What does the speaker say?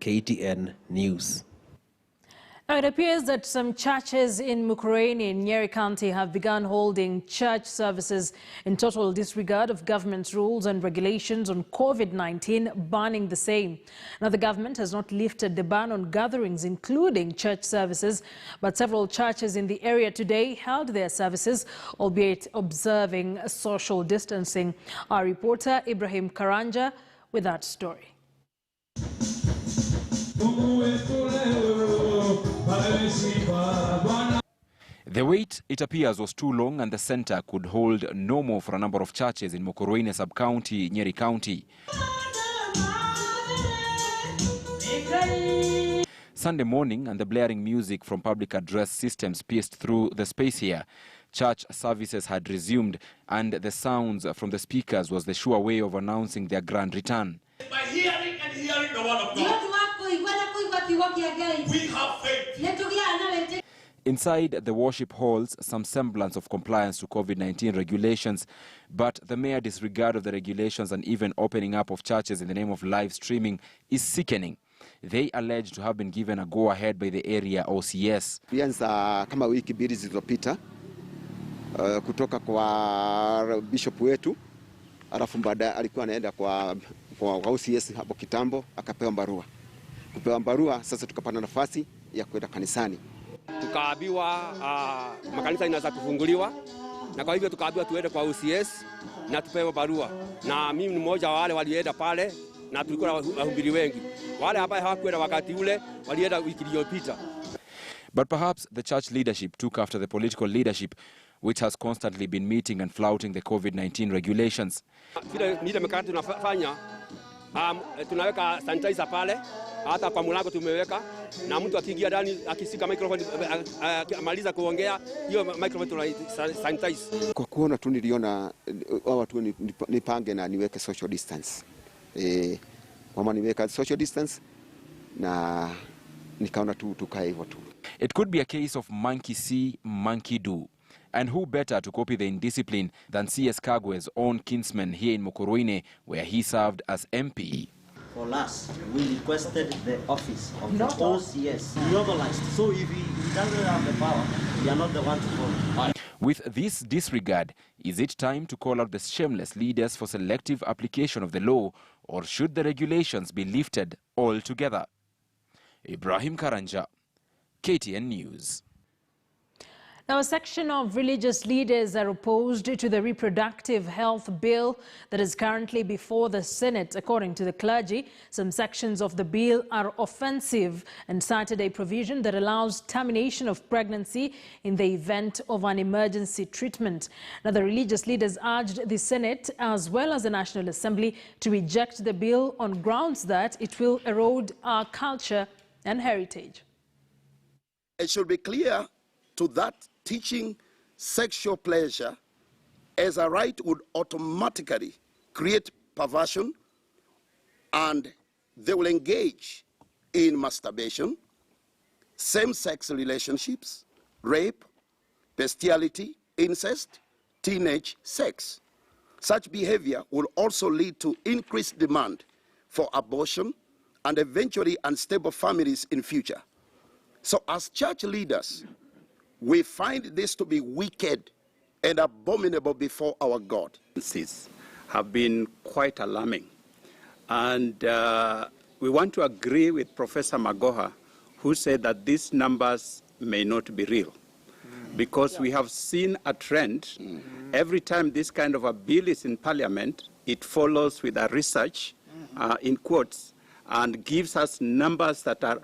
KTN News. Now, it appears that some churches in Mukurweini in Nyeri County have begun holding church services in total disregard of government's rules and regulations on COVID-19, banning the same. Now, the government has not lifted the ban on gatherings, including church services, but several churches in the area today held their services, albeit observing social distancing. Our reporter Ibrahim Karanja with that story. The wait, it appears, was too long and the centre could hold no more for a number of churches in Mukurweini sub-county, Nyeri County. Sunday morning and the blaring music from public address systems pierced through the space here. Church services had resumed and the sounds from the speakers was the sure way of announcing their grand return. By hearing and hearing the word of God, we have faith. Inside the worship halls, some semblance of compliance to COVID-19 regulations, but the mere disregard of the regulations and even opening up of churches in the name of live streaming is sickening. They allege to have been given a go-ahead by the area OCS. Tulianza kama wiki mbili zilizopita kutoka kwa bishop wetu, alafu baadaye alikuwa anaenda kwa OCS hapo kitambo, akapewa barua. Kupewa barua, sasa tukapata nafasi ya kwenda kanisani. Tukaambiwa makanisa inaweza kufunguliwa, na kwa hivyo tukaambiwa tuende kwa OCS na tupewe barua. Na mimi ni mmoja wa wale walienda pale, na tulikuwa wahubiri wengi. Wale ambao hawakwenda wakati ule walienda wiki iliyopita. But perhaps the church leadership took after the political leadership, which has constantly been meeting and flouting the COVID-19 regulations. Vile nile mkakati tunafanya, tunaweka sanitizer pale, hata kwa mlango tumeweka, na mtu akiingia ndani akisika microphone amaliza kuongea, hiyo microphone tuna sanitize. Kwa kuona tu niliona watu nipange na niweke social distance. Mama niweka social distance na nikaona tu tukae hivyo tu. It could be a case of monkey see, monkey do. And who better to copy the indiscipline than CS Kagwe's own kinsman here in Mukurweini, where he served as MP. For us, we requested the office of the OCS. We mobilized. So if he doesn't have the power, we are not the one to follow. With this disregard, is it time to call out the shameless leaders for selective application of the law, or should the regulations be lifted altogether? Ibrahim Karanja, KTN News. Now, a section of religious leaders are opposed to the reproductive health bill that is currently before the Senate. According to the clergy, some sections of the bill are offensive and cited a provision that allows termination of pregnancy in the event of an emergency treatment. Now, the religious leaders urged the Senate as well as the National Assembly to reject the bill on grounds that it will erode our culture and heritage. It should be clear to that teaching sexual pleasure as a right would automatically create perversion, and they will engage in masturbation, same-sex relationships, rape, bestiality, incest, teenage sex. Such behavior will also lead to increased demand for abortion and eventually unstable families in future. So as church leaders, we find this to be wicked and abominable before our God. Have been quite alarming. And we want to agree with Professor Magoha, who said that these numbers may not be real. Because we have seen a trend. Every time this kind of a bill is in Parliament, it follows with a research, in quotes, and gives us numbers that are